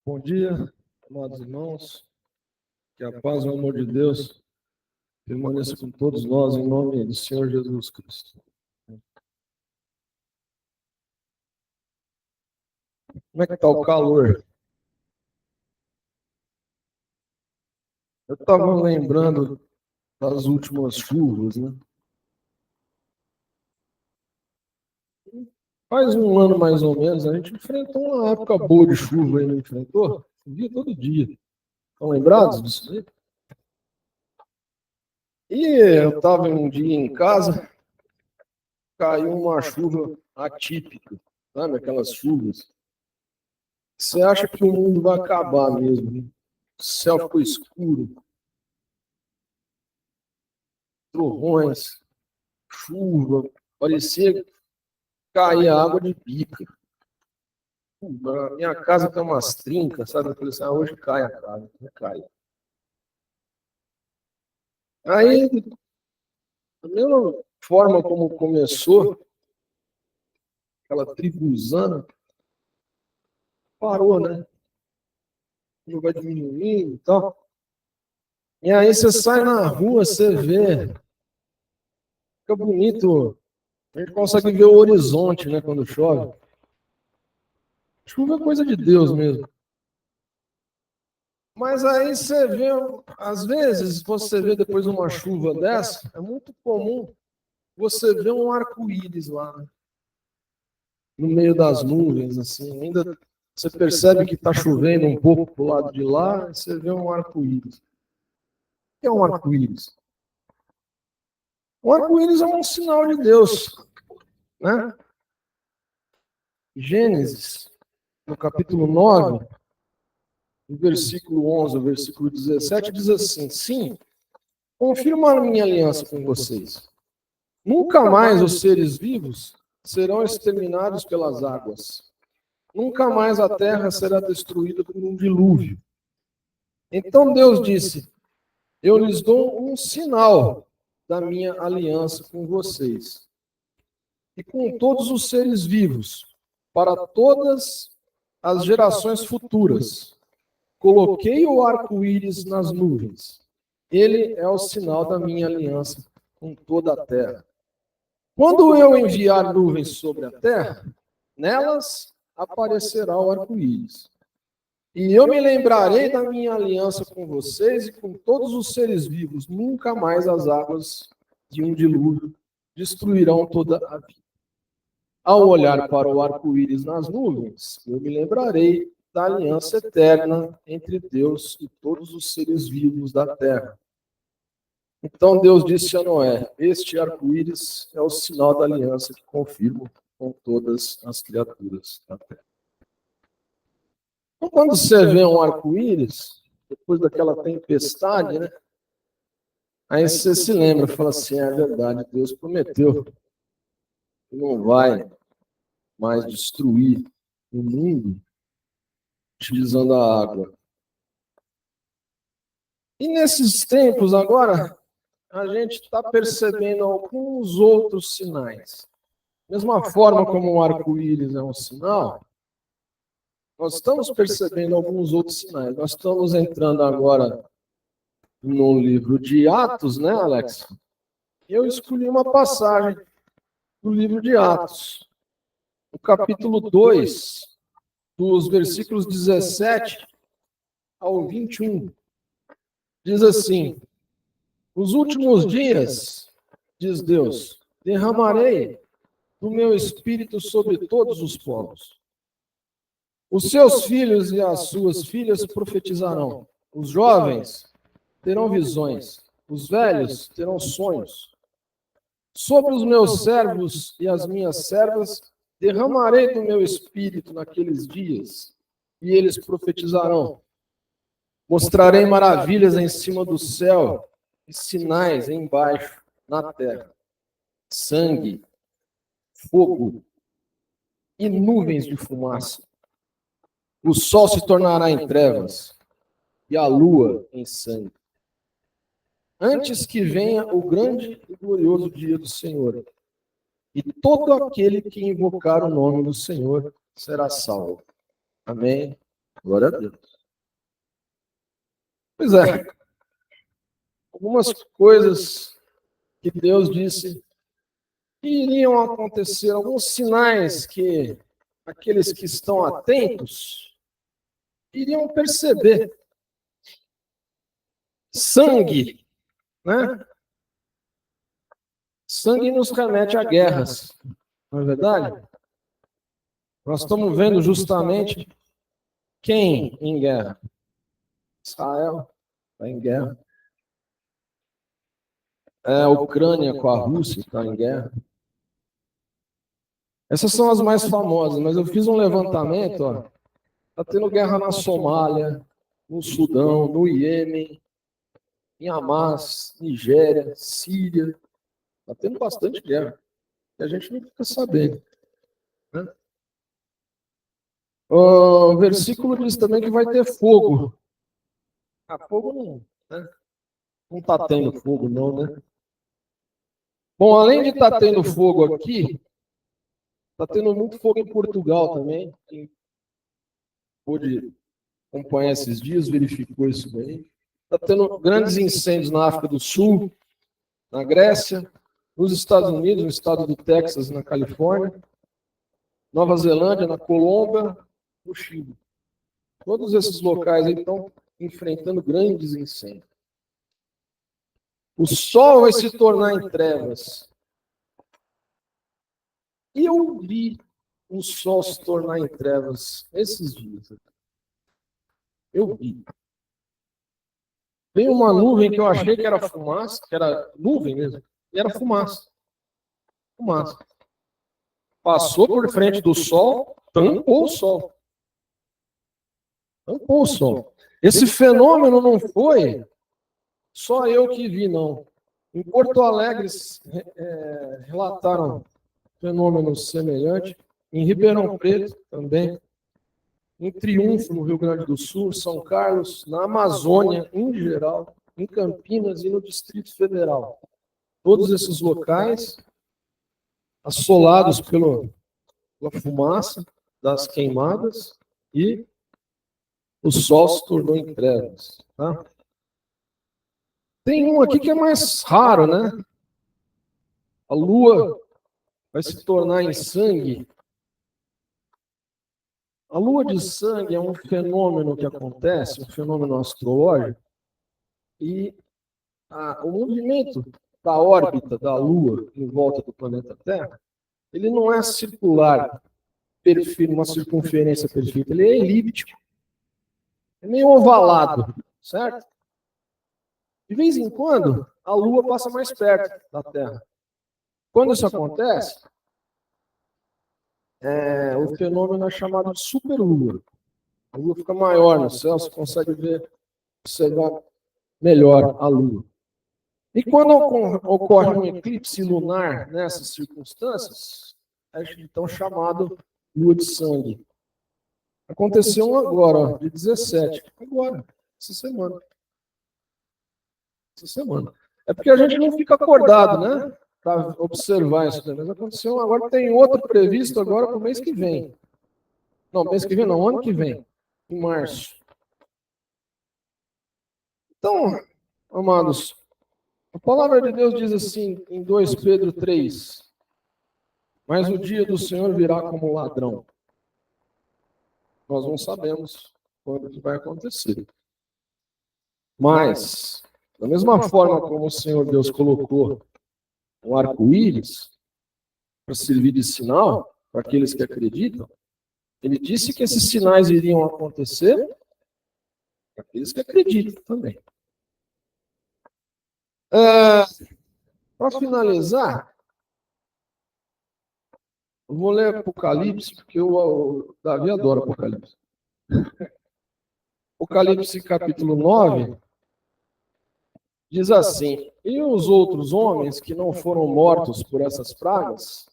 Bom dia, amados irmãos. Que a paz e o amor de Deus permaneça com todos nós, em nome do Senhor Jesus Cristo. Como é que está o calor? Eu estava lembrando das últimas chuvas, né? Faz um ano mais ou menos, a gente enfrentou uma época boa de chuva aí, não enfrentou? Chovia todo dia. Estão lembrados disso aí? E eu estava um dia em casa, caiu uma chuva atípica, sabe? Aquelas chuvas. Você acha que o mundo vai acabar mesmo, né? O céu ficou escuro, trovões, chuva, parecia cair água de pica. Na minha casa tem umas trincas, sabe? Eu falei assim, hoje cai a casa, cai. Aí, da mesma forma como começou, aquela tribuzana, parou, né? Não vai diminuindo e tal. E aí você sai na rua, você vê, fica bonito, a gente consegue ver o horizonte, né, quando chove. Chuva é coisa de Deus mesmo. Mas aí você vê, às vezes, você vê depois de uma chuva dessa, é muito comum você ver um arco-íris lá, né? No meio das nuvens, assim. Ainda você percebe que está chovendo um pouco pro lado de lá, você vê um arco-íris. O que é um arco-íris? O arco-íris é um sinal de Deus, né? Gênesis, no capítulo 9, no versículo 11, no versículo 17, diz assim: sim, confirmo a minha aliança com vocês. Nunca mais os seres vivos serão exterminados pelas águas. Nunca mais a terra será destruída por um dilúvio. Então Deus disse: eu lhes dou um sinal da minha aliança com vocês e com todos os seres vivos, para todas as gerações futuras. Coloquei o arco-íris nas nuvens. Ele é o sinal da minha aliança com toda a terra. Quando eu enviar nuvens sobre a terra, nelas aparecerá o arco-íris. E eu me lembrarei da minha aliança com vocês e com todos os seres vivos. Nunca mais as águas de um dilúvio destruirão toda a vida. Ao olhar para o arco-íris nas nuvens, eu me lembrarei da aliança eterna entre Deus e todos os seres vivos da terra. Então Deus disse a Noé: este arco-íris é o sinal da aliança que confirmo com todas as criaturas da terra. Então, quando você vê um arco-íris, depois daquela tempestade, né? Aí você se lembra, fala assim: é verdade, Deus prometeu que não vai mais destruir o mundo utilizando a água. E nesses tempos agora, a gente está percebendo alguns outros sinais. Da mesma forma como o arco-íris é um sinal, nós estamos percebendo alguns outros sinais. Nós estamos entrando agora no livro de Atos, né, Alex? Eu escolhi uma passagem do livro de Atos, no capítulo 2, dos versículos 17 ao 21. Diz assim: nos últimos dias, diz Deus, derramarei do meu espírito sobre todos os povos. Os seus filhos e as suas filhas profetizarão. Os jovens terão visões. Os velhos terão sonhos. Sobre os meus servos e as minhas servas derramarei do meu espírito naqueles dias, e eles profetizarão. Mostrarei maravilhas em cima do céu e sinais embaixo na terra: sangue, fogo e nuvens de fumaça. O sol se tornará em trevas e a lua em sangue, antes que venha o grande e glorioso dia do Senhor. E todo aquele que invocar o nome do Senhor será salvo. Amém Glória a Deus. Pois é. Algumas coisas que Deus disse que iriam acontecer, alguns sinais que aqueles que estão atentos iriam perceber. Sangue, né? Sangue nos remete a guerras, não é verdade? Nós estamos vendo justamente quem em guerra? Israel está em guerra. A Ucrânia com a Rússia está em guerra. Essas são as mais famosas, mas eu fiz um levantamento, ó. Está tendo guerra na Somália, no Sudão, no Iêmen, em Hamas, Nigéria, Síria. Está tendo bastante guerra. E a gente não fica sabendo. Né? O versículo diz também que vai ter fogo. Fogo não, né? Não está tendo fogo, não, né? Bom, além de estar tendo fogo aqui, está tendo muito fogo em Portugal também. Quem pôde acompanhar esses dias, verificou isso bem. Está tendo grandes incêndios na África do Sul, na Grécia, nos Estados Unidos, no estado do Texas, na Califórnia, Nova Zelândia, na Colômbia, no Chile. Todos esses locais aí estão enfrentando grandes incêndios. O sol vai se tornar em trevas. E eu vi o sol se tornar em trevas esses dias. Eu vi. Veio uma nuvem que eu achei que era fumaça, que era nuvem mesmo, e era fumaça. Fumaça. Passou por frente do sol, tampou o sol. Tampou o sol. Esse fenômeno não foi só eu que vi, não. Em Porto Alegre relataram fenômenos semelhantes. Em Ribeirão Preto também. Em Triunfo, no Rio Grande do Sul, São Carlos, na Amazônia, em geral, em Campinas e no Distrito Federal. Todos esses locais assolados pela fumaça das queimadas e o sol se tornou em trevas. Tá? Tem um aqui que é mais raro, né? A lua vai se tornar em sangue. A lua de sangue é um fenômeno que acontece, um fenômeno astrológico, e o movimento da órbita da Lua em volta do planeta Terra, ele não é circular, uma circunferência perfeita, ele é elíptico, é meio ovalado, certo? De vez em quando, a Lua passa mais perto da Terra. Quando isso acontece, o fenômeno é chamado de superlua. A Lua fica maior no céu, você consegue observar melhor a Lua. E quando ocorre um eclipse lunar nessas circunstâncias, é então chamado lua de sangue. Aconteceu um agora, ó, de 17. Agora, essa semana. Essa semana. É porque a gente não fica acordado, né? Para observar isso. Mas aconteceu agora, tem outro previsto agora para o mês que vem. Não, mês que vem não, ano que vem. Em março. Então, amados, a palavra de Deus diz assim, em 2 Pedro 3, mas o dia do Senhor virá como ladrão. Nós não sabemos quando que vai acontecer. Mas, da mesma forma como o Senhor Deus colocou um arco-íris para servir de sinal para aqueles que acreditam, ele disse que esses sinais iriam acontecer para aqueles que acreditam também. Para finalizar, eu vou ler Apocalipse, porque o Davi adora Apocalipse. Apocalipse capítulo 9 diz assim: e os outros homens que não foram mortos por essas pragas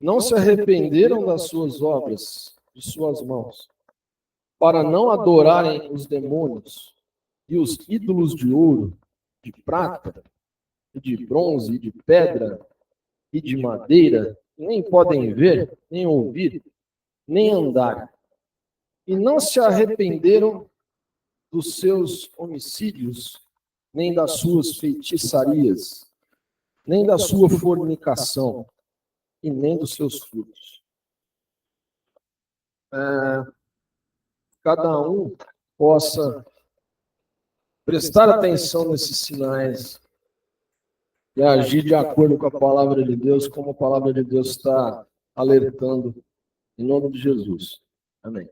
não se arrependeram das suas obras, de suas mãos, para não adorarem os demônios e os ídolos de ouro, de prata, e de bronze, e de pedra, e de madeira, nem podem ver, nem ouvir, nem andar. e não se arrependeram dos seus homicídios, nem das suas feitiçarias, nem da sua fornicação, e nem dos seus frutos. Cada um possa prestar atenção nesses sinais e agir de acordo com a palavra de Deus, como a palavra de Deus está alertando, em nome de Jesus. Amém.